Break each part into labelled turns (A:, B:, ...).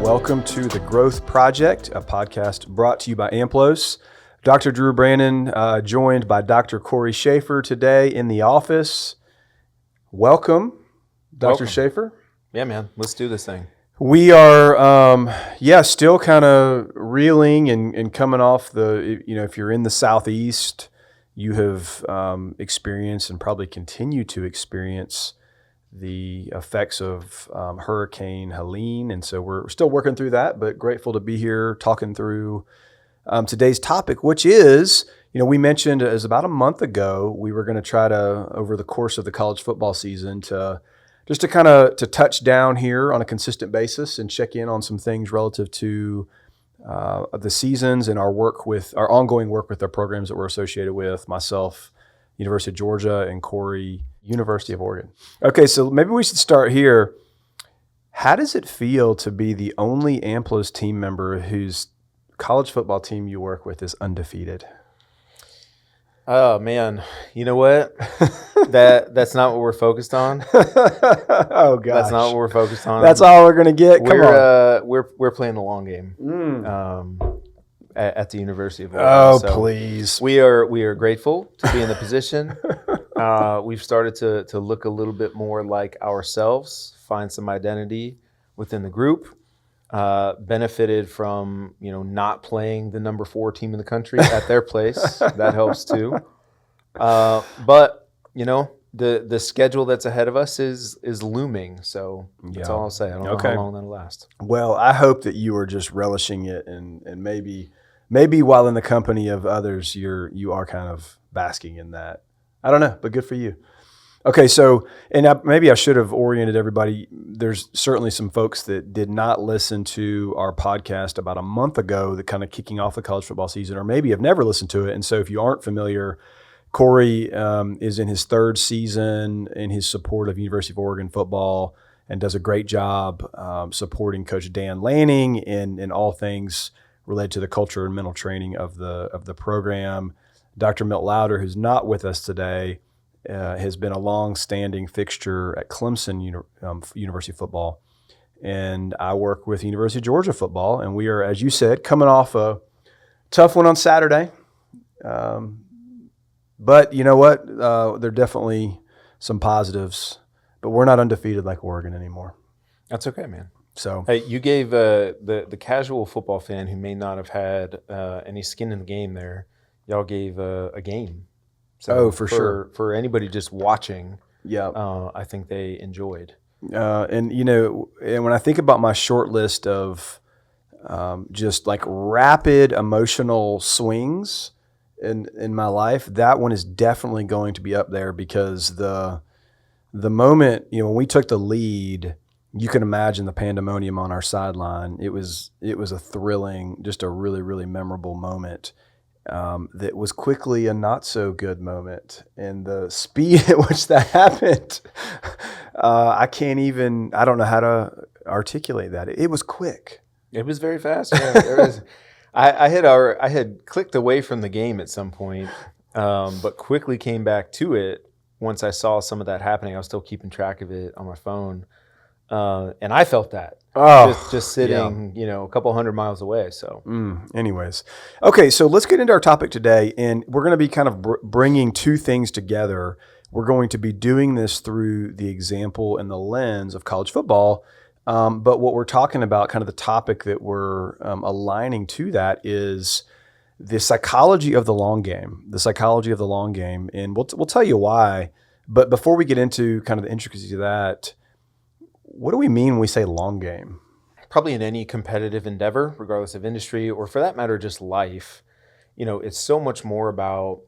A: Welcome to The Growth Project, a podcast brought to you by AMPLOS. Dr. Drew Brannon, joined by Dr. Cory Shaffer today in the office. Welcome, Dr. Shaffer.
B: Yeah, man. Let's do this thing.
A: We are, still kind of reeling and coming off if you're in the Southeast, you have experienced and probably continue to experience the effects of Hurricane Helene. And so we're still working through that, but grateful to be here talking through today's topic, which is, we mentioned as about a month ago, we were going to try to, over the course of the college football season, to touch down here on a consistent basis and check in on some things relative to the seasons and our ongoing work with the programs that we're associated with, myself, University of Georgia, and Cory, University of Oregon. Okay, so maybe we should start here. How does it feel to be the only AMPLOS team member whose college football team you work with is undefeated?
B: Oh, man. You know what? That's not what we're focused on.
A: Oh, gosh.
B: That's not what we're focused on.
A: That's all we're going to get? Come on.
B: We're playing the long game at the University of Oregon.
A: Oh, so please.
B: We are grateful to be in the position. We've started to look a little bit more like ourselves, find some identity within the group. Benefited from not playing the number 4 team in the country at their place. That helps too. But the schedule that's ahead of us is looming. So that's all I'll say. I don't know how long that'll last.
A: Well, I hope that you are just relishing it, and maybe while in the company of others, you are kind of basking in that. I don't know, but good for you. Okay, so, maybe I should have oriented everybody. There's certainly some folks that did not listen to our podcast about a month ago that kind of kicking off the college football season, or maybe have never listened to it. And so if you aren't familiar, Cory is in his 3rd season in his support of University of Oregon football and does a great job supporting Coach Dan Lanning in all things related to the culture and mental training of the program. Dr. Milt Louder, who's not with us today, has been a long-standing fixture at Clemson University football, and I work with University of Georgia football, and we are, as you said, coming off a tough one on Saturday. But you know what? There are definitely some positives, but we're not undefeated like Oregon anymore.
B: That's okay, man.
A: So,
B: hey, you gave the casual football fan who may not have had any skin in the game there, y'all gave a game. So
A: sure.
B: For anybody just watching, I think they enjoyed.
A: And when I think about my short list of just like rapid emotional swings in my life, that one is definitely going to be up there, because the moment, when we took the lead, you can imagine the pandemonium on our sideline. It was a thrilling, just a really, really memorable moment. That was quickly a not so good moment, and the speed at which that happened, I don't know how to articulate that. It was quick.
B: It was very fast. Yeah, I had clicked away from the game at some point, but quickly came back to it once I saw some of that happening. I was still keeping track of it on my phone, and I felt that. Just sitting, a couple hundred miles away. So,
A: anyways, okay. So let's get into our topic today, and we're going to be kind of bringing two things together. We're going to be doing this through the example and the lens of college football, but what we're talking about, kind of the topic that we're aligning to that, is the psychology of the long game. The psychology of the long game, and we'll tell you why. But before we get into kind of the intricacies of that, what do we mean when we say long game?
B: Probably in any competitive endeavor, regardless of industry, or for that matter, just life, it's so much more about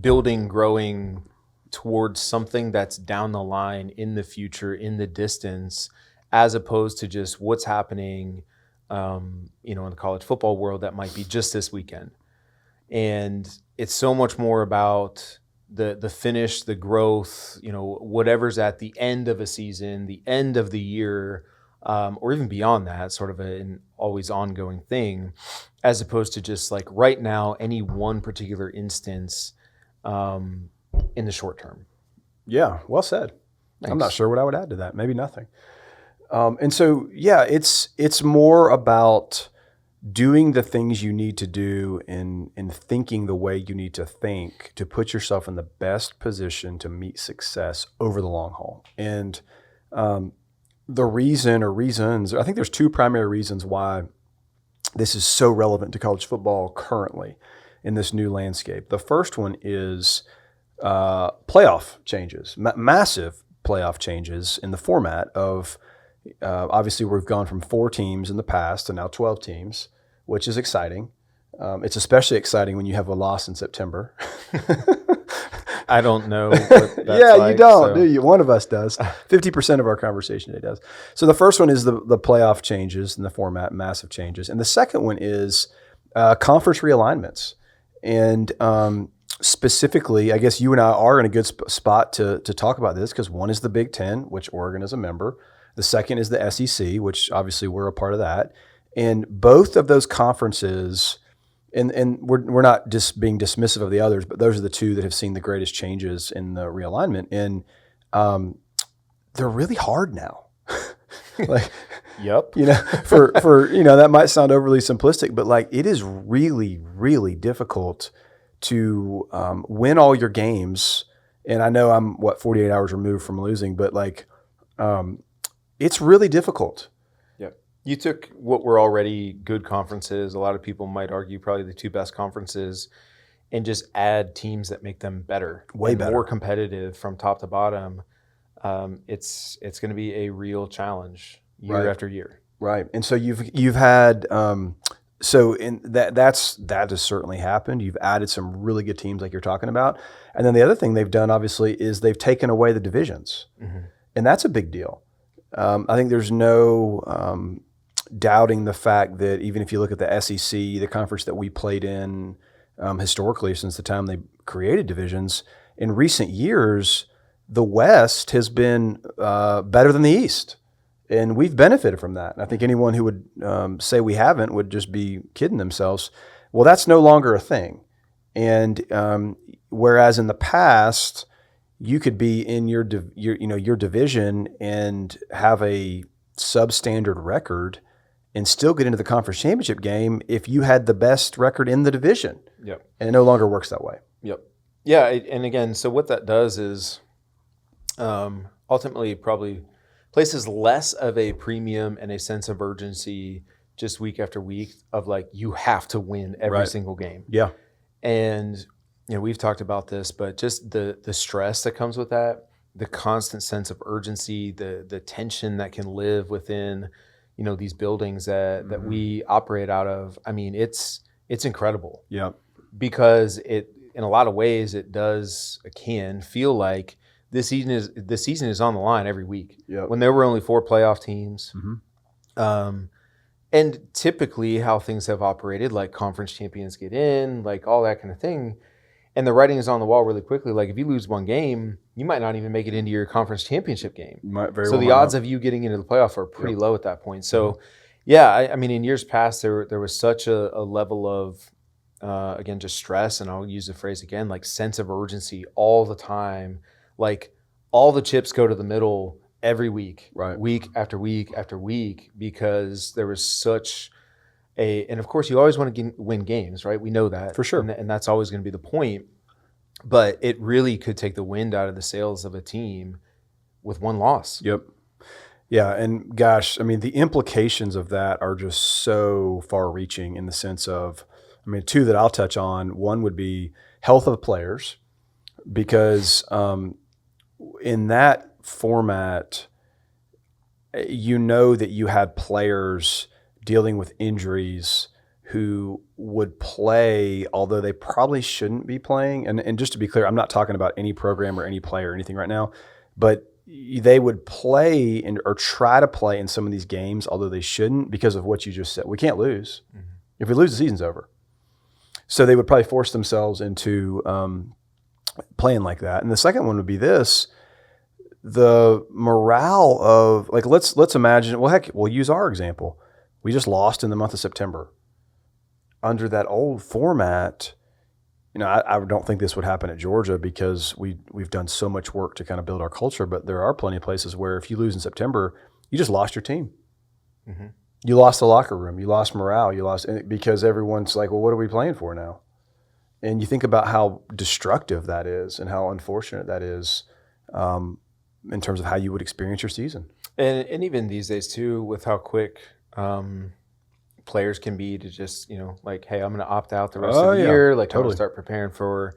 B: building, growing towards something that's down the line, in the future, in the distance, as opposed to just what's happening, in the college football world that might be just this weekend. And it's so much more about the finish, the growth, whatever's at the end of a season, the end of the year, or even beyond that, sort of an always ongoing thing, as opposed to just like right now, any one particular instance in the short term.
A: Yeah, well said.
B: Thanks.
A: I'm not sure what I would add to that. Maybe nothing. And so, yeah, it's more about doing the things you need to do and thinking the way you need to think to put yourself in the best position to meet success over the long haul. And the reason or reasons, I think there's two primary reasons why this is so relevant to college football currently in this new landscape. The first one is playoff changes, massive playoff changes in the format of, obviously we've gone from 4 teams in the past to now 12 teams, which is exciting. It's especially exciting when you have a loss in September.
B: I don't know what that's
A: yeah,
B: like,
A: you don't, do you? One of us does. 50% of our conversation today does. So the first one is the playoff changes in the format, massive changes. And the second one is conference realignments. And specifically, I guess you and I are in a good spot to talk about this because one is the Big Ten, which Oregon is a member. The second is the SEC, which obviously we're a part of that. And both of those conferences, and we're not just being dismissive of the others, but those are the two that have seen the greatest changes in the realignment. And they're really hard now. Like,
B: yep.
A: For that might sound overly simplistic, but like it is really, really difficult to win all your games. And I know I'm 48 hours removed from losing, but like it's really difficult.
B: You took what were already good conferences, a lot of people might argue probably the 2 best conferences, and just add teams that make them better,
A: way better,
B: more competitive from top to bottom. It's going to be a real challenge year after year.
A: Right, and so you've had so in that has certainly happened. You've added some really good teams like you're talking about, and then the other thing they've done obviously is they've taken away the divisions, and that's a big deal. I think there's no doubting the fact that even if you look at the SEC, the conference that we played in historically since the time they created divisions, in recent years, the West has been better than the East. And we've benefited from that. And I think anyone who would say we haven't would just be kidding themselves. Well, that's no longer a thing. And whereas in the past, you could be in your division and have a substandard record and still get into the conference championship game if you had the best record in the division.
B: Yep.
A: And it no longer works that way.
B: Yep. Yeah, and again, so what that does is ultimately probably places less of a premium and a sense of urgency just week after week of like, you have to win every single game.
A: Yeah.
B: And we've talked about this, but just the stress that comes with that, the constant sense of urgency, the tension that can live within these buildings that we operate out of. I mean, it's incredible.
A: Yeah.
B: Because it, in a lot of ways, it can feel like the season is on the line every week.
A: Yeah.
B: When there were only 4 playoff teams, and typically how things have operated, like conference champions get in, like all that kind of thing. And the writing is on the wall really quickly. Like if you lose one game, you might not even make it into your conference championship game. So the odds of you getting into the playoff are pretty low at that point. So yeah, I mean, in years past, there was such a level of, again, just stress, and I'll use the phrase again, like sense of urgency all the time. Like all the chips go to the middle every week, week after week after week, because there was such and of course you always want to win games, right? We know that.
A: For sure.
B: And that's always going to be the point. But it really could take the wind out of the sails of a team with one loss.
A: Yep. Yeah, and gosh, I mean, the implications of that are just so far-reaching in the sense of, I mean, 2 that I'll touch on. One would be health of players, because in that format, that you had players dealing with injuries who would play, although they probably shouldn't be playing. And just to be clear, I'm not talking about any program or any player or anything right now, but they would play or try to play in some of these games, although they shouldn't, because of what you just said. We can't lose. If we lose, the season's over. So they would probably force themselves into playing like that. And the second one would be this: the morale of, like, let's imagine, well, heck, we'll use our example. We just lost in the month of September. Under that old format, I don't think this would happen at Georgia because we've done so much work to kind of build our culture, but there are plenty of places where if you lose in September, you just lost your team.
B: Mm-hmm.
A: You lost the locker room. You lost morale. Because everyone's like, well, what are we playing for now? And you think about how destructive that is and how unfortunate that is in terms of how you would experience your season.
B: And even these days too, with how quick players can be to just, like, hey, I'm going to opt out the rest of the year. Like, totally. I'm going to start preparing for,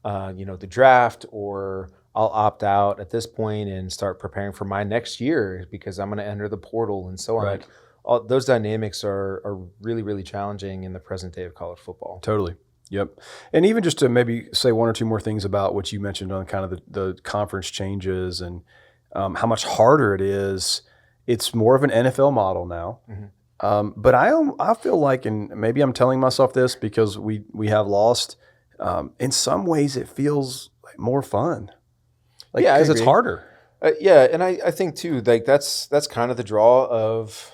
B: the draft, or I'll opt out at this point and start preparing for my next year because I'm going to enter the portal and so on.
A: Right.
B: Like, all those dynamics are really, really challenging in the present day of college football.
A: Totally. Yep. And even just to maybe say one or two more things about what you mentioned on kind of the conference changes and how much harder it is. It's more of an NFL model now. Mm-hmm. But I feel like, and maybe I'm telling myself this because we have lost, in some ways it feels like more fun. Like, because it's harder.
B: And I think too, like that's kind of the draw of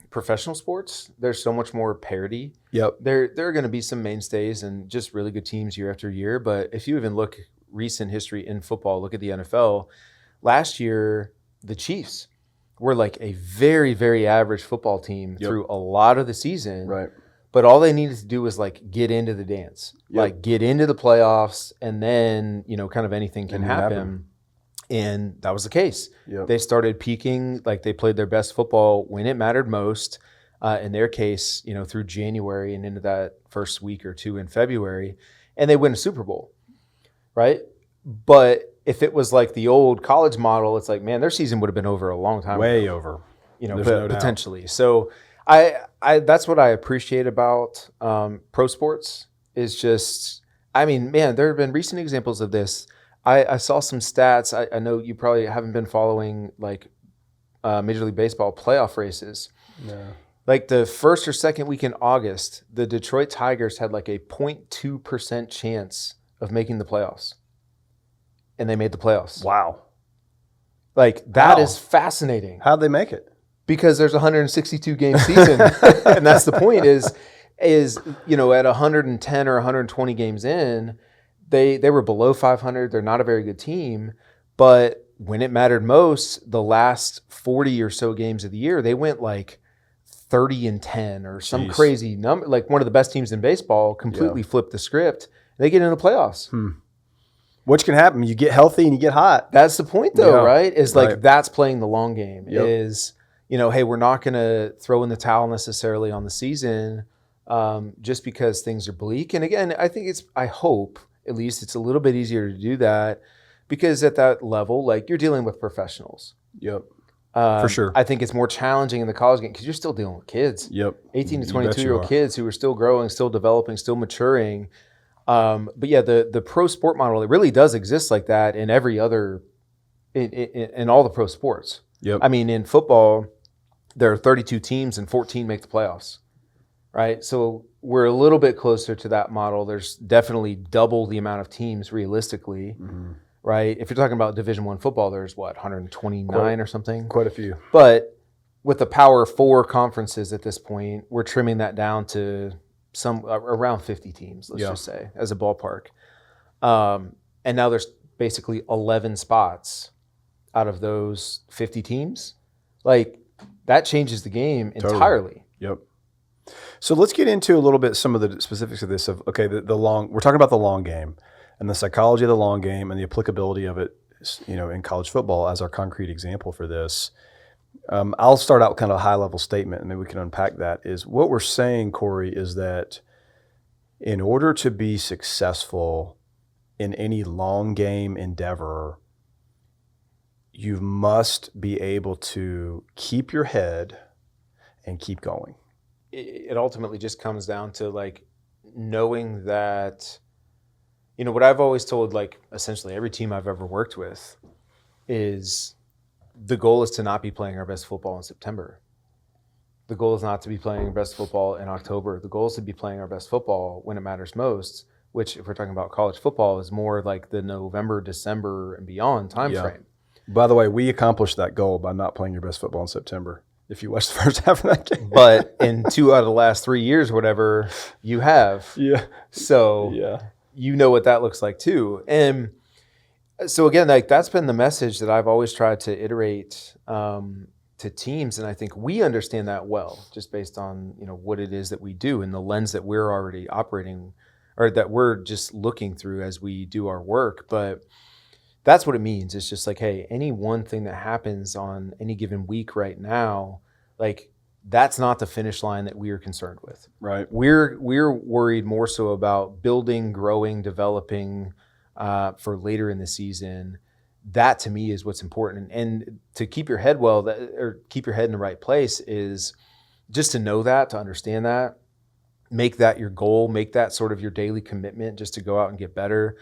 B: professional sports. There's so much more parity.
A: Yep.
B: There are going to be some mainstays and just really good teams year after year. But if you even look recent history in football, look at the NFL. Last year, the Chiefs were like a very, very average football team through a lot of the season.
A: Right.
B: But all they needed to do was like get into the dance, like get into the playoffs, and then, kind of anything can happen. And that was the case. Yep. They started peaking, like they played their best football when it mattered most. In their case, through January and into that first week or two in February, and they win a Super Bowl, right? But if it was like the old college model, it's like, man, their season would have been over a long time
A: Way
B: ago.
A: over.
B: Potentially. So I that's what I appreciate about pro sports is just, I mean, man, there have been recent examples of this. I saw some stats. I know you probably haven't been following like Major League Baseball playoff races.
A: No.
B: Like the first or second week in August, the Detroit Tigers had like a 0.2% chance of making the playoffs. And they made the playoffs.
A: Wow.
B: Like that is fascinating.
A: How'd they make it?
B: Because there's a 162 game season. And that's the point is at 110 or 120 games in, they were below 500. They're not a very good team. But when it mattered most, the last 40 or so games of the year, they went like 30-10 or some crazy number. Like one of the best teams in baseball completely flipped the script. They get into the playoffs.
A: Which can happen. You get healthy and you get hot.
B: That's the point though, right? Is like that's playing the long game. Is, hey, we're not going to throw in the towel necessarily on the season just because things are bleak. And again, I hope at least it's a little bit easier to do that because at that level, like you're dealing with professionals.
A: Yep. For sure.
B: I think it's more challenging in the college game because you're still dealing with kids.
A: Yep.
B: 18 to 22-year-old kids who are still growing, still developing, still maturing. But yeah, the pro sport model, it really does exist like that in every other, in all the pro sports.
A: Yep.
B: I mean, in football, there are 32 teams and 14 make the playoffs, right? So we're a little bit closer to that model. There's definitely double the amount of teams realistically, right? If you're talking about Division I football, there's 129 or something?
A: Quite a few.
B: But with the Power 4 conferences at this point, we're trimming that down to some around 50 teams, let's just say, as a ballpark. And now there's basically 11 spots out of those 50 teams. Like, that changes the game entirely.
A: Yep. So let's get into a little bit some of the specifics of this. We're talking about the long game and the psychology of the long game and the applicability of it, in college football as our concrete example for this. I'll start out with kind of a high-level statement, and maybe we can unpack that. Is what we're saying, Cory, is that in order to be successful in any long game endeavor, you must be able to keep your head and keep going.
B: It ultimately just comes down to like knowing that, what I've always told like essentially every team I've ever worked with is the goal is to not be playing our best football in September. The goal is not to be playing our best football in October. The goal is to be playing our best football when it matters most, which if we're talking about college football is more like the November, December, and beyond time frame.
A: By the way, we accomplished that goal by not playing your best football in September, if you watch the first half of that game.
B: But in 2 out of the last 3 years, whatever, you have.
A: Yeah.
B: So you know what that looks like too. And So again, like that's been the message that I've always tried to iterate to teams, and I think we understand that well, just based on what it is that we do and the lens that we're already operating, or that we're just looking through as we do our work. But that's what it means. It's just like, hey, any one thing that happens on any given week right now, like that's not the finish line that we are concerned with.
A: Right.
B: We're worried more so about building, growing, developing for later in the season. That to me is what's important. And to keep your head or keep your head in the right place is just to know that, to understand that, make that your goal, make that sort of your daily commitment, just to go out and get better.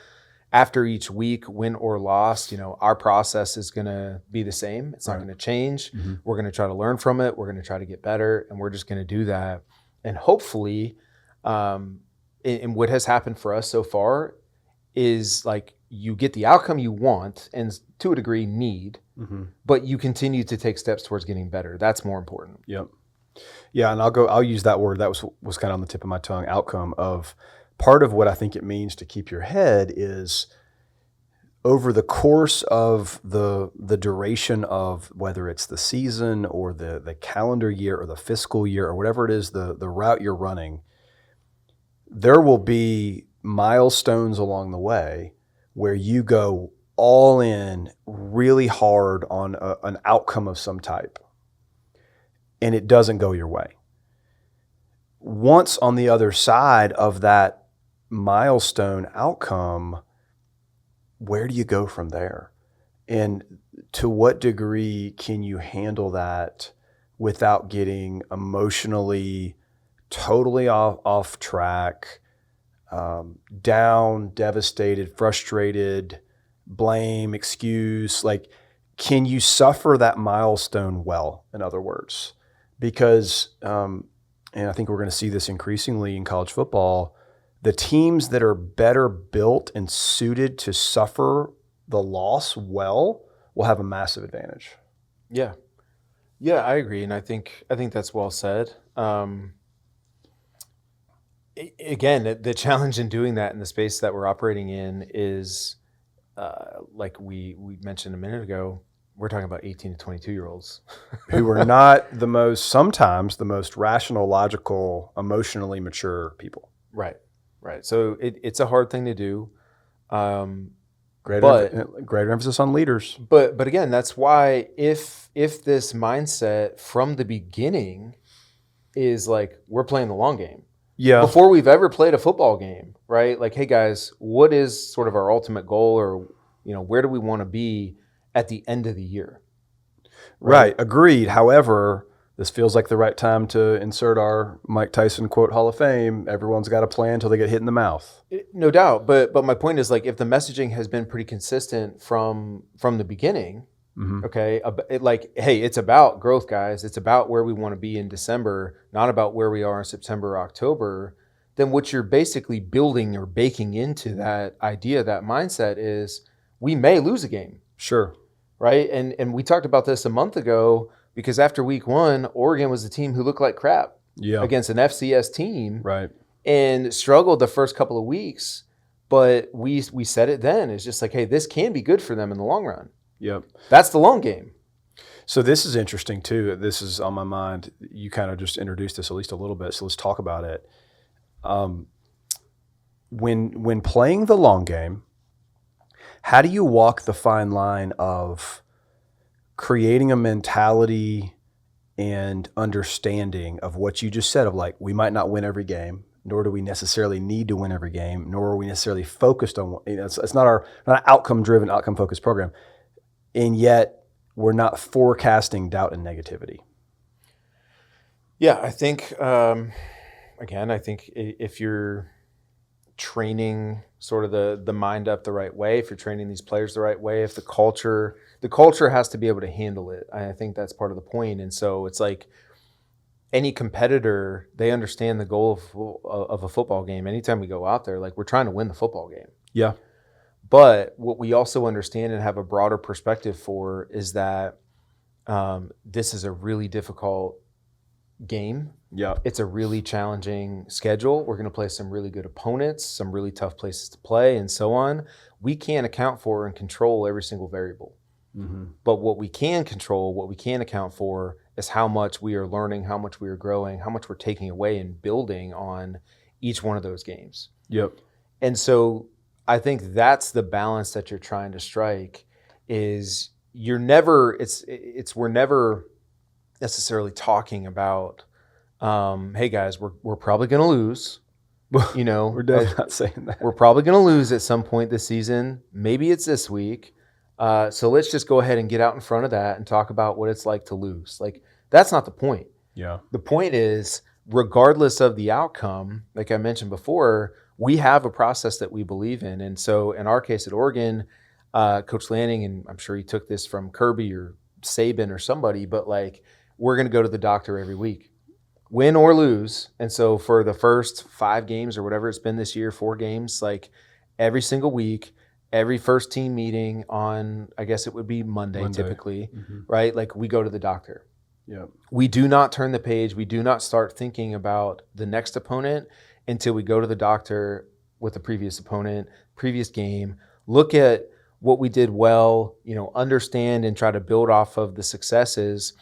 B: After each week, win or lost, our process is going to be the same. It's not going to change. Mm-hmm. We're going to try to learn from it. We're going to try to get better, and we're just going to do that. And hopefully, and what has happened for us so far is like you get the outcome you want and to a degree need, mm-hmm. but you continue to take steps towards getting better. That's more important.
A: Yep. Yeah, and I'll use that word. That was kind of on the tip of my tongue. Outcome of. Part of what I think it means to keep your head is over the course of the duration of whether it's the season or the calendar year or the fiscal year or whatever it is, the route you're running, there will be milestones along the way where you go all in really hard on an outcome of some type, and it doesn't go your way. Once on the other side of that milestone outcome, where do you go from there? And to what degree can you handle that without getting emotionally totally off track, down, devastated, frustrated, blame, excuse? Like, can you suffer that milestone well, in other words? Because, and I think we're going to see this increasingly in college football, the teams that are better built and suited to suffer the loss well will have a massive advantage.
B: Yeah, I agree, and I think that's well said. Again, the challenge in doing that in the space that we're operating in is, like we mentioned a minute ago, we're talking about 18 to 22-year-olds
A: who are not sometimes the most rational, logical, emotionally mature people.
B: Right. So it's a hard thing to do.
A: Greater emphasis on leaders.
B: But again, that's why if this mindset from the beginning is like we're playing the long game.
A: Yeah.
B: Before we've ever played a football game, right? Like, hey guys, what is sort of our ultimate goal, or where do we want to be at the end of the year?
A: Right. Agreed. However, this feels like the right time to insert our Mike Tyson quote Hall of Fame. Everyone's got a plan until they get hit in the mouth.
B: No doubt. But my point is, like, if the messaging has been pretty consistent from the beginning, mm-hmm. okay, hey, it's about growth, guys. It's about where we want to be in December, not about where we are in September or October. Then what you're basically building or baking into that idea, that mindset is we may lose a game.
A: Sure.
B: Right? And we talked about this a month ago, because after week 1, Oregon was the team who looked like crap against an FCS team,
A: right?
B: And struggled the first couple of weeks. But we said it then. It's just like, hey, this can be good for them in the long run.
A: Yep. That's
B: the long game.
A: So this is interesting too. This is on my mind. You kind of just introduced this at least a little bit. So let's talk about it. When playing the long game, how do you walk the fine line of creating a mentality and understanding of what you just said of like, we might not win every game, nor do we necessarily need to win every game, nor are we necessarily focused on, it's not an outcome-driven, outcome-focused program. And yet we're not forecasting doubt and negativity.
B: Yeah, I think, again, if you're training sort of the mind up the right way, if you're training these players the right way, if the culture has to be able to handle it. I think that's part of the point. And so it's like any competitor, they understand the goal of a football game. Anytime we go out there, like we're trying to win the football game.
A: Yeah.
B: But what we also understand and have a broader perspective for is that this is a really difficult game
A: Yeah.
B: It's a really challenging schedule. We're going to play some really good opponents, some really tough places to play, and so on. We can't account for and control every single variable.
A: Mm-hmm.
B: But what we can control, what we can account for, is how much we are learning, how much we are growing, how much we're taking away and building on each one of those games.
A: Yep.
B: And so I think that's the balance that you're trying to strike. Is we're never necessarily talking about, hey guys, we're probably going to lose. You know,
A: We're definitely not saying that.
B: We're probably going to lose at some point this season. Maybe it's this week. So let's just go ahead and get out in front of that and talk about what it's like to lose. Like, that's not the point.
A: Yeah.
B: The point is, regardless of the outcome, like I mentioned before, we have a process that we believe in. And so in our case at Oregon, Coach Lanning, and I'm sure he took this from Kirby or Saban or somebody, but like, we're going to go to the doctor every week, win or lose. And so for the first 5 games or whatever it's been this year, 4 games, like every single week, every first team meeting on, I guess it would be Monday. Typically, right? Like, we go to the doctor.
A: Yeah.
B: We do not turn the page. We do not start thinking about the next opponent until we go to the doctor with the previous opponent, previous game, look at what we did well, understand and try to build off of the successes,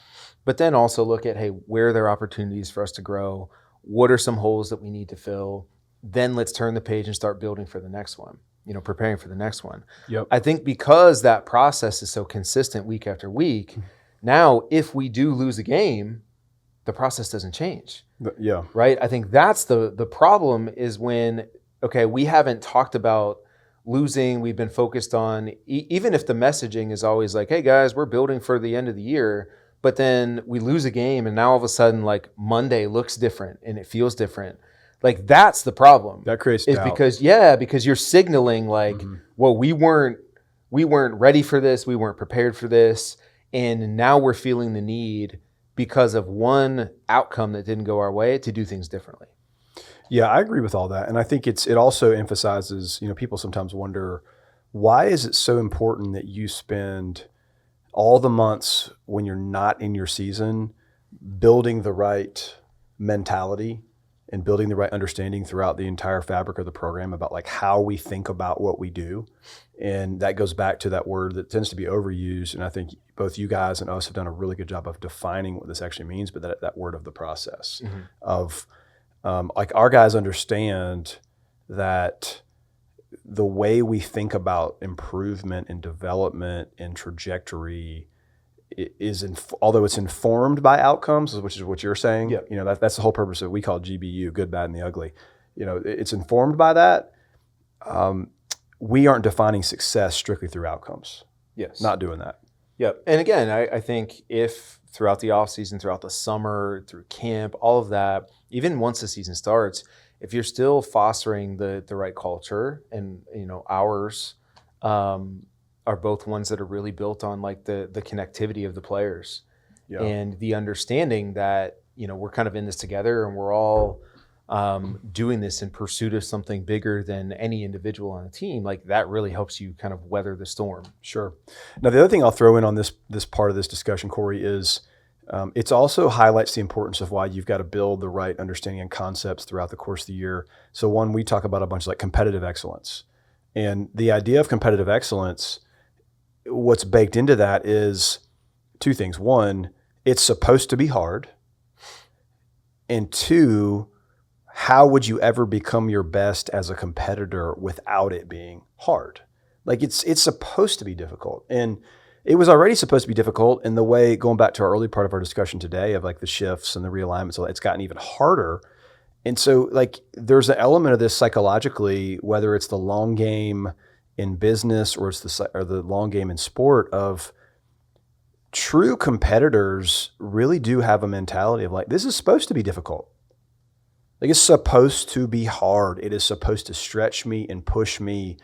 B: but then also look at, hey, where are there opportunities for us to grow? What are some holes that we need to fill? Then let's turn the page and start building for the next one, preparing for the next one.
A: Yep.
B: I think because that process is so consistent week after week, now if we do lose a game, the process doesn't change.
A: Yeah.
B: Right? I think that's the problem, is when, okay, we haven't talked about losing. We've been focused on, even if the messaging is always like, hey guys, we're building for the end of the year, but then we lose a game and now all of a sudden, like, Monday looks different and it feels different. Like, that's the problem.
A: That creates
B: is
A: doubt.
B: because you're signaling like, well, we weren't ready for this. We weren't prepared for this. And now we're feeling the need, because of one outcome that didn't go our way, to do things differently.
A: Yeah, I agree with all that. And I think it also emphasizes, people sometimes wonder, why is it so important that you spend all the months when you're not in your season building the right mentality and building the right understanding throughout the entire fabric of the program about like how we think about what we do. And that goes back to that word that tends to be overused. And I think both you guys and us have done a really good job of defining what this actually means, but that word of the process of like, our guys understand that the way we think about improvement and development and trajectory is, although it's informed by outcomes, which is what you're saying.
B: Yeah.
A: That's the whole purpose of what we call GBU, good, bad, and the ugly. It's informed by that. We aren't defining success strictly through outcomes.
B: Yes.
A: Not doing that.
B: Yep. And again, I think if throughout the off season, throughout the summer, through camp, all of that, even once the season starts, if you're still fostering the right culture, and ours are both ones that are really built on like the connectivity of the players and the understanding that we're kind of in this together, and we're all doing this in pursuit of something bigger than any individual on a team. Like, that really helps you kind of weather the storm.
A: Sure. Now, the other thing I'll throw in on this part of this discussion, Cory, is it also highlights the importance of why you've got to build the right understanding and concepts throughout the course of the year. So one, we talk about a bunch like competitive excellence. And the idea of competitive excellence, what's baked into that is 2 things. 1, it's supposed to be hard. And 2, how would you ever become your best as a competitor without it being hard? Like, it's supposed to be difficult. And it was already supposed to be difficult in the way, going back to our early part of our discussion today of like the shifts and the realignments, so it's gotten even harder. And so like, there's an element of this psychologically, whether it's the long game in business or it's the long game in sport, of true competitors really do have a mentality of like, this is supposed to be difficult. Like, it's supposed to be hard. It is supposed to stretch me and push me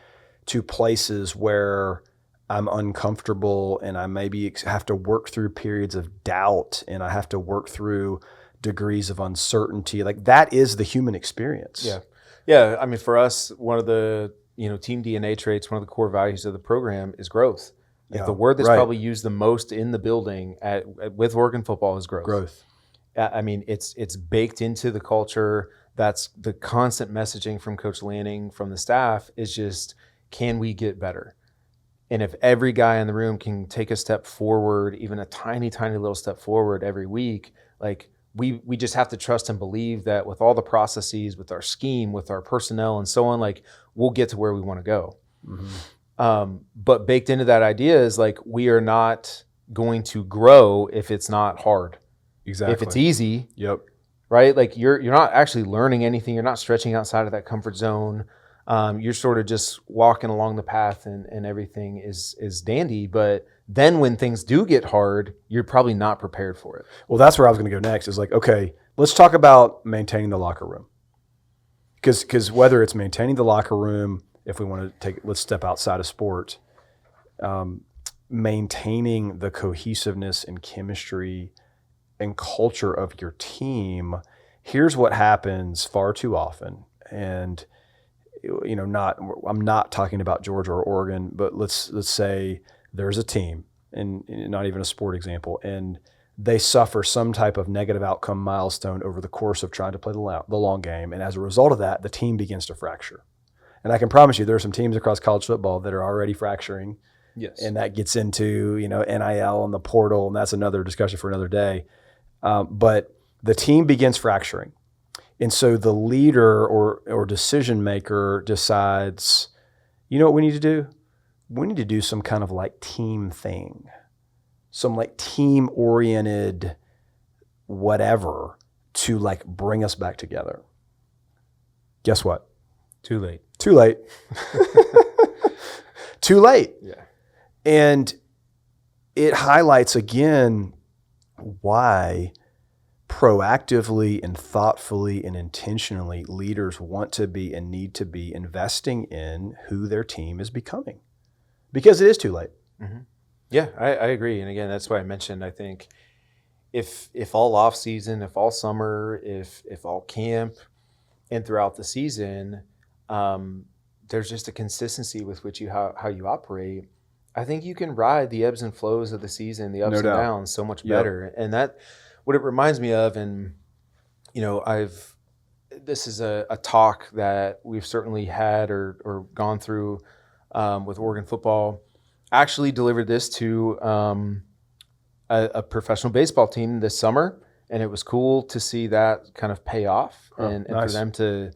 A: to places where I'm uncomfortable, and I maybe have to work through periods of doubt, and I have to work through degrees of uncertainty. Like, that is the human experience.
B: Yeah. Yeah. I mean, for us, one of the, team DNA traits, one of the core values of the program is growth. Like, the word that's probably used the most in the building with Oregon football is growth. I mean, it's baked into the culture. That's the constant messaging from Coach Lanning, from the staff, is just, can we get better? And if every guy in the room can take a step forward, even a tiny, tiny little step forward every week, like we just have to trust and believe that with all the processes, with our scheme, with our personnel and so on, like we'll get to where we want to go. But baked into that idea is like, we are not going to grow if it's not hard.
A: Exactly.
B: If it's easy,
A: Yep.
B: right? Like you're not actually learning anything. You're not stretching outside of that comfort zone. You're sort of just walking along the path, and everything is dandy. But then when things do get hard, you're probably not prepared for it.
A: Well, that's where I was going to go next. Is like, okay, let's talk about maintaining the locker room. Because whether it's maintaining the locker room, if we want to let's step outside of sport, maintaining the cohesiveness and chemistry and culture of your team. Here's what happens far too often. And, you know, I'm not talking about Georgia or Oregon, but let's say there's a team, and not even a sport example, and they suffer some type of negative outcome milestone over the course of trying to play the long game. And as a result of that, the team begins to fracture. And I can promise you there are some teams across college football that are already fracturing.
B: Yes.
A: And that gets into, you know, NIL and the portal, and that's another discussion for another day. But the team begins fracturing. And so the leader or decision maker decides, you know what we need to do? We need to do some kind of like team thing, some like team oriented whatever to like bring us back together. Guess what?
B: Too late.
A: Too late. Too late.
B: Yeah.
A: And it highlights again why proactively and thoughtfully and intentionally leaders want to be and need to be investing in who their team is becoming, because it is too late.
B: Mm-hmm. Yeah, I agree. And again, that's why I mentioned, I think if all off season, if all summer, if all camp and throughout the season, there's just a consistency with which how you operate. I think you can ride the ebbs and flows of the season, the ups and downs so much better. Yep. And that, what it reminds me of, and you know, this is a talk that we've certainly had or gone through with Oregon football. I actually delivered this to a professional baseball team this summer, and it was cool to see that kind of pay off and for them to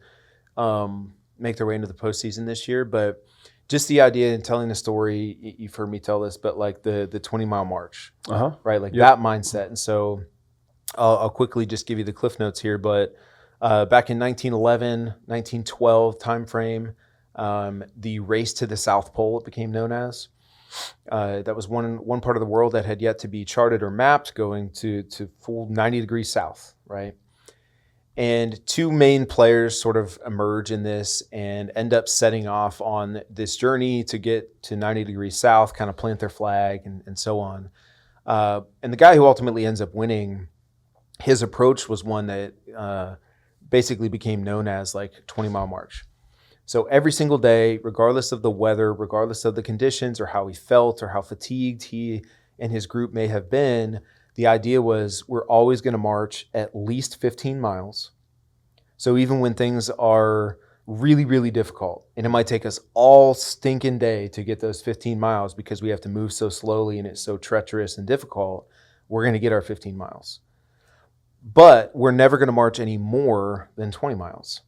B: make their way into the postseason this year. But just the idea and telling the story, you've heard me tell this, but like the 20-mile march, right? Like that mindset. And so I'll quickly just give you the cliff notes here. But back in 1911, 1912 timeframe, the race to the South Pole, it became known as. That was one part of the world that had yet to be charted or mapped, going to full 90 degrees south, right? And two main players sort of emerge in this and end up setting off on this journey to get to 90 degrees south, kind of plant their flag and so on. And the guy who ultimately ends up winning, his approach was one that basically became known as like 20-mile march. So every single day, regardless of the weather, regardless of the conditions or how he felt or how fatigued he and his group may have been, the idea was we're always going to march at least 15 miles. So even when things are really, really difficult, and it might take us all stinking day to get those 15 miles because we have to move so slowly and it's so treacherous and difficult, we're going to get our 15 miles. But we're never going to march any more than 20 miles.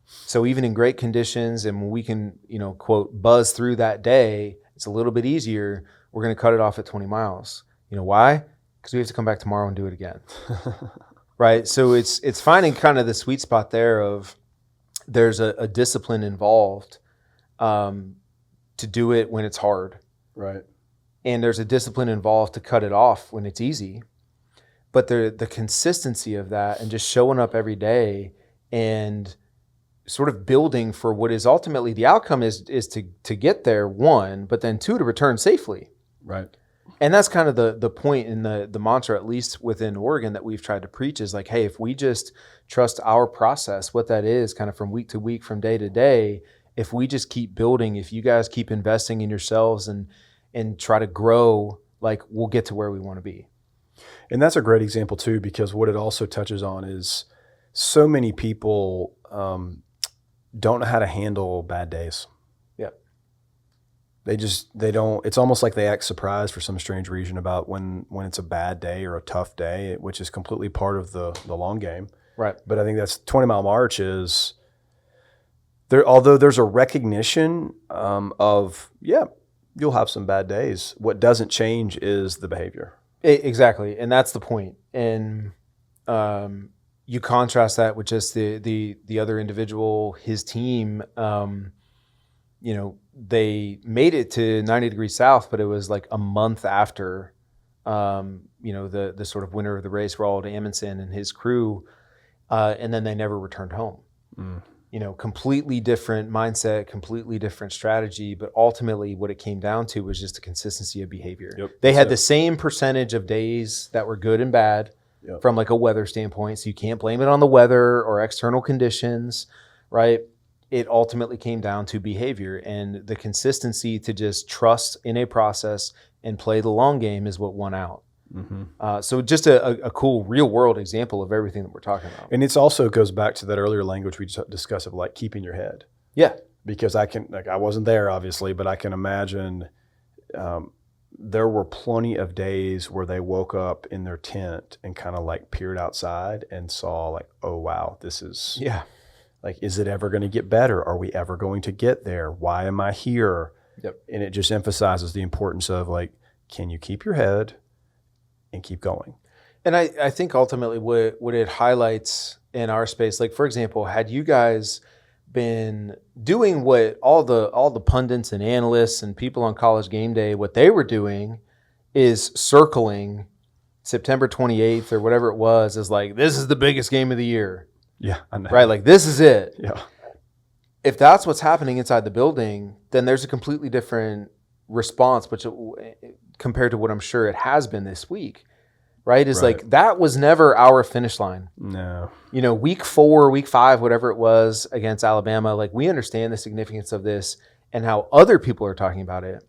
B: So even in great conditions, and when we can, you know, quote, buzz through that day, it's a little bit easier, we're going to cut it off at 20 miles. You know why? Because we have to come back tomorrow and do it again. Right? So it's finding kind of the sweet spot there of there's a discipline involved to do it when it's hard.
A: Right.
B: And there's a discipline involved to cut it off when it's easy. But the consistency of that and just showing up every day and sort of building for what is ultimately the outcome is to get there, one, but then two, to return safely.
A: Right.
B: And that's kind of the point in the mantra, at least within Oregon, that we've tried to preach is like, hey, if we just trust our process, what that is kind of from week to week, from day to day, if we just keep building, if you guys keep investing in yourselves and try to grow, like we'll get to where we want to be.
A: And that's a great example too, because what it also touches on is so many people don't know how to handle bad days.
B: Yeah.
A: They don't, it's almost like they act surprised for some strange reason about when it's a bad day or a tough day, which is completely part of the long game.
B: Right.
A: But I think that's 20 Mile March is there, although there's a recognition of, yeah, you'll have some bad days. What doesn't change is the behavior.
B: Exactly. And that's the point. And you contrast that with just the other individual, his team, they made it to 90 degrees south, but it was like a month after, the sort of winner of the race, Roald Amundsen and his crew, and then they never returned home. Mm. Completely different mindset, completely different strategy, but ultimately what it came down to was just a consistency of behavior. Yep. They had the same percentage of days that were good and bad from like a weather standpoint, so you can't blame it on the weather or external conditions, right? It ultimately came down to behavior, and the consistency to just trust in a process and play the long game is what won out. Mm-hmm. So just a cool real world example of everything that we're talking about.
A: And it's also goes back to that earlier language we discussed of like keeping your head.
B: Yeah.
A: Because I wasn't there obviously, but I can imagine there were plenty of days where they woke up in their tent and kind of like peered outside and saw like, oh wow, this is like, is it ever going to get better? Are we ever going to get there? Why am I here? Yep. And it just emphasizes the importance of like, can you keep your head and keep going?
B: And I think ultimately what it highlights in our space, like for example, had you guys been doing what all the pundits and analysts and people on College Game Day, what they were doing is circling September 28th or whatever it was as like, this is the biggest game of the year.
A: Yeah, I know.
B: Right? Like this is it.
A: Yeah.
B: If that's what's happening inside the building, then there's a completely different response, which compared to what I'm sure it has been this week, right? Is like, that was never our finish line.
A: No.
B: Week 4, week 5, whatever it was against Alabama, like we understand the significance of this and how other people are talking about it,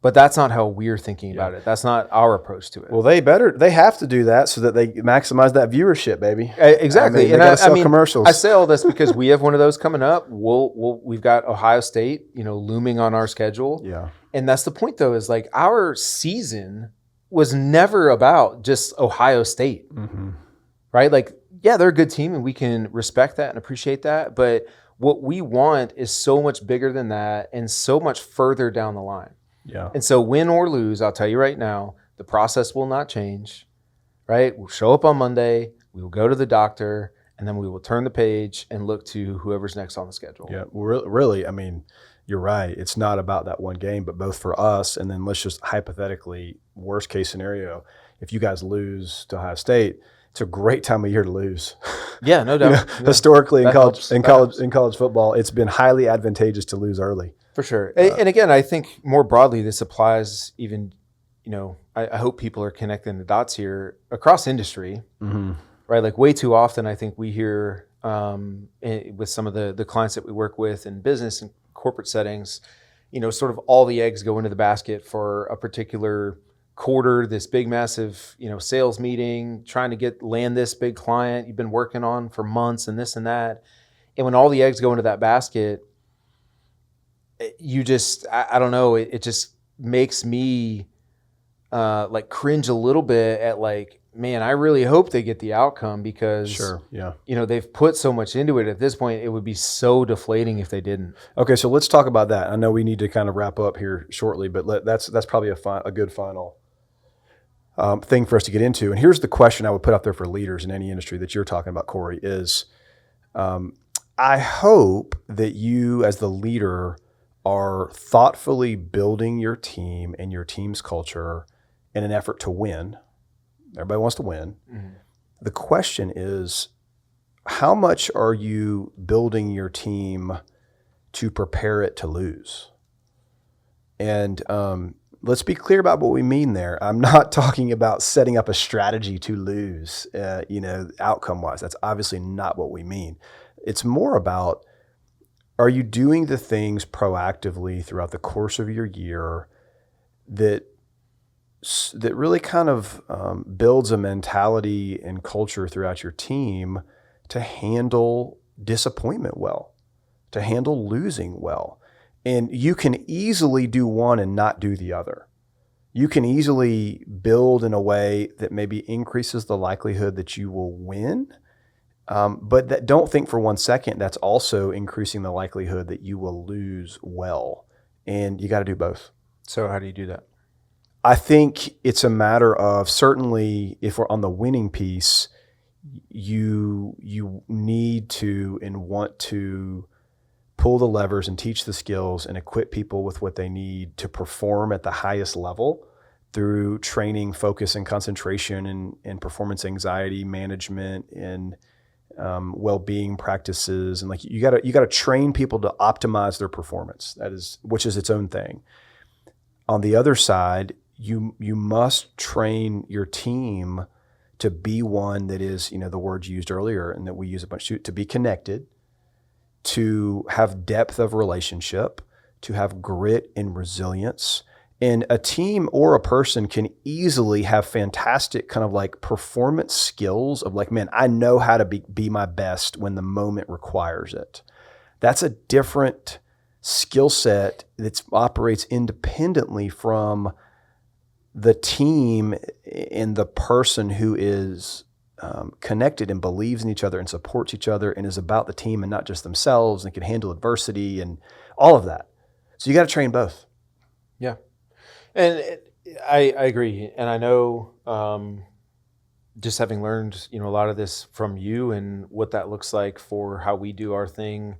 B: but that's not how we're thinking about it. That's not our approach to it.
A: Well, they have to do that so that they maximize that viewership, baby.
B: Exactly.
A: They gotta sell commercials.
B: I say all this because we have one of those coming up. We've got Ohio State, looming on our schedule.
A: Yeah.
B: And that's the point though, is like our season was never about just Ohio State, right? Like, yeah, they're a good team and we can respect that and appreciate that. But what we want is so much bigger than that and so much further down the line.
A: Yeah.
B: And so win or lose, I'll tell you right now, the process will not change, right? We'll show up on Monday, we will go to the doctor, and then we will turn the page and look to whoever's next on the schedule.
A: Yeah, well, really, I mean, you're right. It's not about that one game, but both for us, and then let's just hypothetically, worst case scenario, if you guys lose to Ohio State, it's a great time of year to lose.
B: Yeah, no doubt.
A: Historically, in college football, it's been highly advantageous to lose early.
B: For sure. And again, I think more broadly, this applies even, I hope people are connecting the dots here across industry, right? Like way too often, I think we hear with some of the clients that we work with in business and corporate settings, sort of all the eggs go into the basket for a particular quarter, this big, massive, sales meeting, trying to land this big client you've been working on for months and this and that. And when all the eggs go into that basket, you just, I don't know, it just makes me like cringe a little bit at like, man, I really hope they get the outcome because they've put so much into it. At this point, it would be so deflating if they didn't.
A: Okay, so let's talk about that. I know we need to kind of wrap up here shortly, but that's probably a good final thing for us to get into. And here's the question I would put out there for leaders in any industry that you're talking about, Cory, is I hope that you as the leader are thoughtfully building your team and your team's culture in an effort to win. Everybody wants to win. Mm-hmm. The question is, how much are you building your team to prepare it to lose? And let's be clear about what we mean there. I'm not talking about setting up a strategy to lose, outcome-wise. That's obviously not what we mean. It's more about, are you doing the things proactively throughout the course of your year that that really kind of builds a mentality and culture throughout your team to handle disappointment well, to handle losing well. And you can easily do one and not do the other. You can easily build in a way that maybe increases the likelihood that you will win, but that don't think for 1 second that's also increasing the likelihood that you will lose well. And you got to do both.
B: So how do you do that?
A: I think it's a matter of, certainly if we're on the winning piece, you need to and want to pull the levers and teach the skills and equip people with what they need to perform at the highest level through training, focus, and concentration, and performance anxiety management, and well-being practices. And like you gotta train people to optimize their performance. Which is its own thing. On the other side, you must train your team to be one that is, the words used earlier and that we use a bunch, to be connected, to have depth of relationship, to have grit and resilience. And a team or a person can easily have fantastic kind of like performance skills of like, man, I know how to be my best when the moment requires it. That's a different skill set that operates independently from the team and the person who is connected and believes in each other and supports each other and is about the team and not just themselves and can handle adversity and all of that. So you got to train both.
B: Yeah. And I agree. And I know just having learned, a lot of this from you and what that looks like for how we do our thing,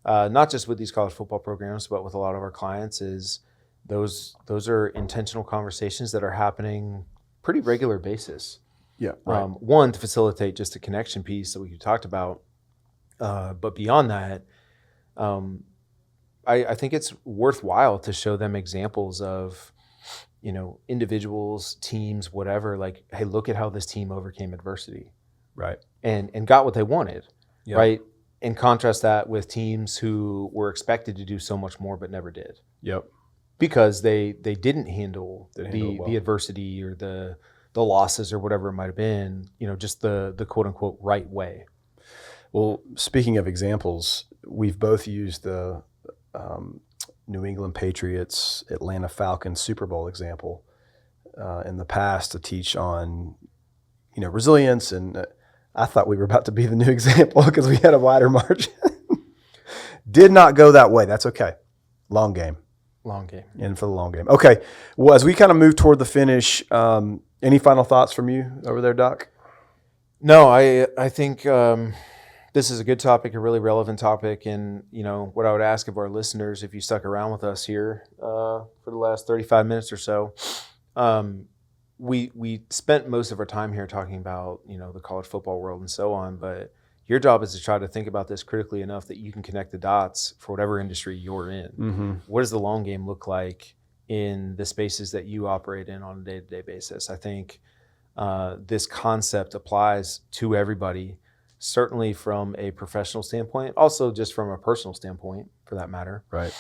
B: not just with these college football programs, but with a lot of our clients, is those are intentional conversations that are happening pretty regular basis.
A: Yeah. Right.
B: One, to facilitate just the connection piece that we talked about. But beyond that, I think it's worthwhile to show them examples of, individuals, teams, whatever, like, hey, look at how this team overcame adversity.
A: Right.
B: And got what they wanted.
A: Yeah.
B: Right. And contrast that with teams who were expected to do so much more but never did.
A: Yep.
B: Because they didn't handle
A: well.
B: the adversity or the losses or whatever it might have been, just the quote unquote right way.
A: Well, speaking of examples, we've both used the New England Patriots, Atlanta Falcons Super Bowl example in the past to teach on, resilience. And I thought we were about to be the new example because we had a wider margin. Did not go that way. That's okay. Long game.
B: Long game.
A: In for the long game. Okay. Well, as we kind of move toward the finish, any final thoughts from you over there, Doc?
B: No, I think this is a good topic, a really relevant topic. And, what I would ask of our listeners, if you stuck around with us here for the last 35 minutes or so, we spent most of our time here talking about, the college football world and so on. But your job is to try to think about this critically enough that you can connect the dots for whatever industry you're in.
A: Mm-hmm.
B: What does the long game look like in the spaces that you operate in on a day-to-day basis? I think this concept applies to everybody, certainly from a professional standpoint, also just from a personal standpoint, for that matter.
A: Right.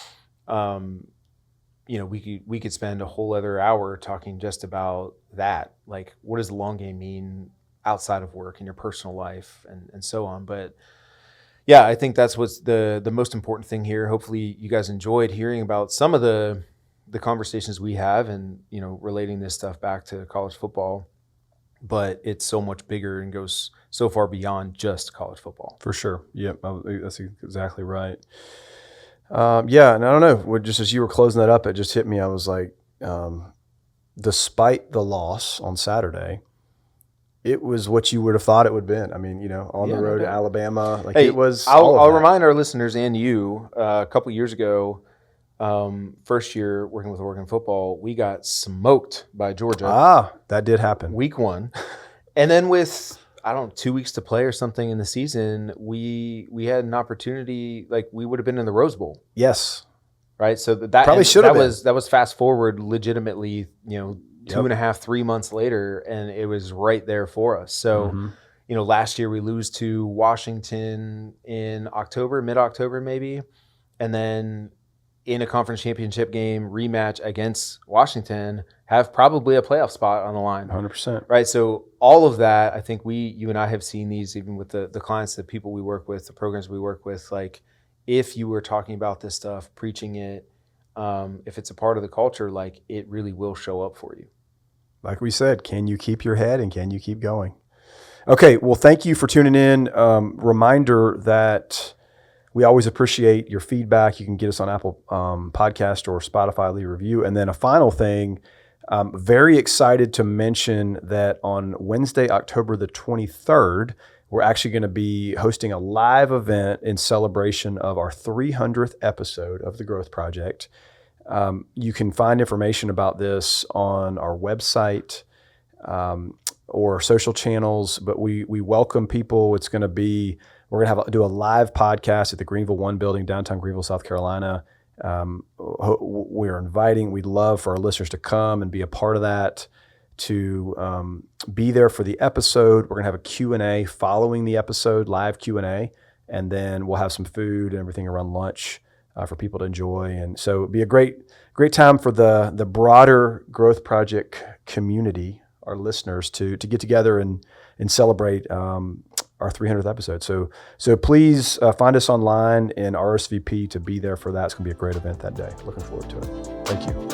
B: We could spend a whole other hour talking just about that. Like, what does the long game mean outside of work in your personal life and so on? But yeah, I think that's what's the most important thing here. Hopefully you guys enjoyed hearing about some of the conversations we have and, relating this stuff back to college football. But it's so much bigger and goes so far beyond just college football.
A: For sure. Yep. That's exactly right. Yeah. And I don't know, just as you were closing that up, it just hit me. I was like, despite the loss on Saturday, it was what you would have thought it would have been. I mean, on the road to Alabama, like, hey, it was.
B: I'll remind our listeners and you, a couple years ago, first year working with Oregon football, we got smoked by Georgia.
A: That did happen.
B: Week 1. And then with, 2 weeks to play or something in the season, we had an opportunity, like we would have been in the Rose Bowl.
A: Yes.
B: Right. So that
A: probably should have been.
B: That was fast forward legitimately, 2.5, 3 months later, and it was right there for us. So, last year we lose to Washington in October, mid-October maybe, and then in a conference championship game rematch against Washington, have probably a playoff spot on the line.
A: 100%.
B: Right. So all of that, I think you and I have seen these even with the clients, the people we work with, the programs we work with. Like, if you were talking about this stuff, preaching it, if it's a part of the culture, like, it really will show up for you.
A: Like we said, can you keep your head and can you keep going? Okay. Well, thank you for tuning in. Reminder that we always appreciate your feedback. You can get us on Apple Podcast or Spotify, leave a review. And then a final thing, I'm very excited to mention that on Wednesday, October the 23rd, we're actually going to be hosting a live event in celebration of our 300th episode of The Growth Project. You can find information about this on our website or social channels, but we welcome people. It's going to be, we're going to do a live podcast at the Greenville One building, downtown Greenville, South Carolina. We'd love for our listeners to come and be a part of that, to be there for the episode. We're going to have a Q&A following the episode, live Q&A, and then we'll have some food and everything around lunch for people to enjoy. And so it'd be a great time for the broader Growth Project community, our listeners, to get together and celebrate our 300th episode. So please find us online and RSVP to be there for that. It's going to be a great event that day. Looking forward to it. Thank you.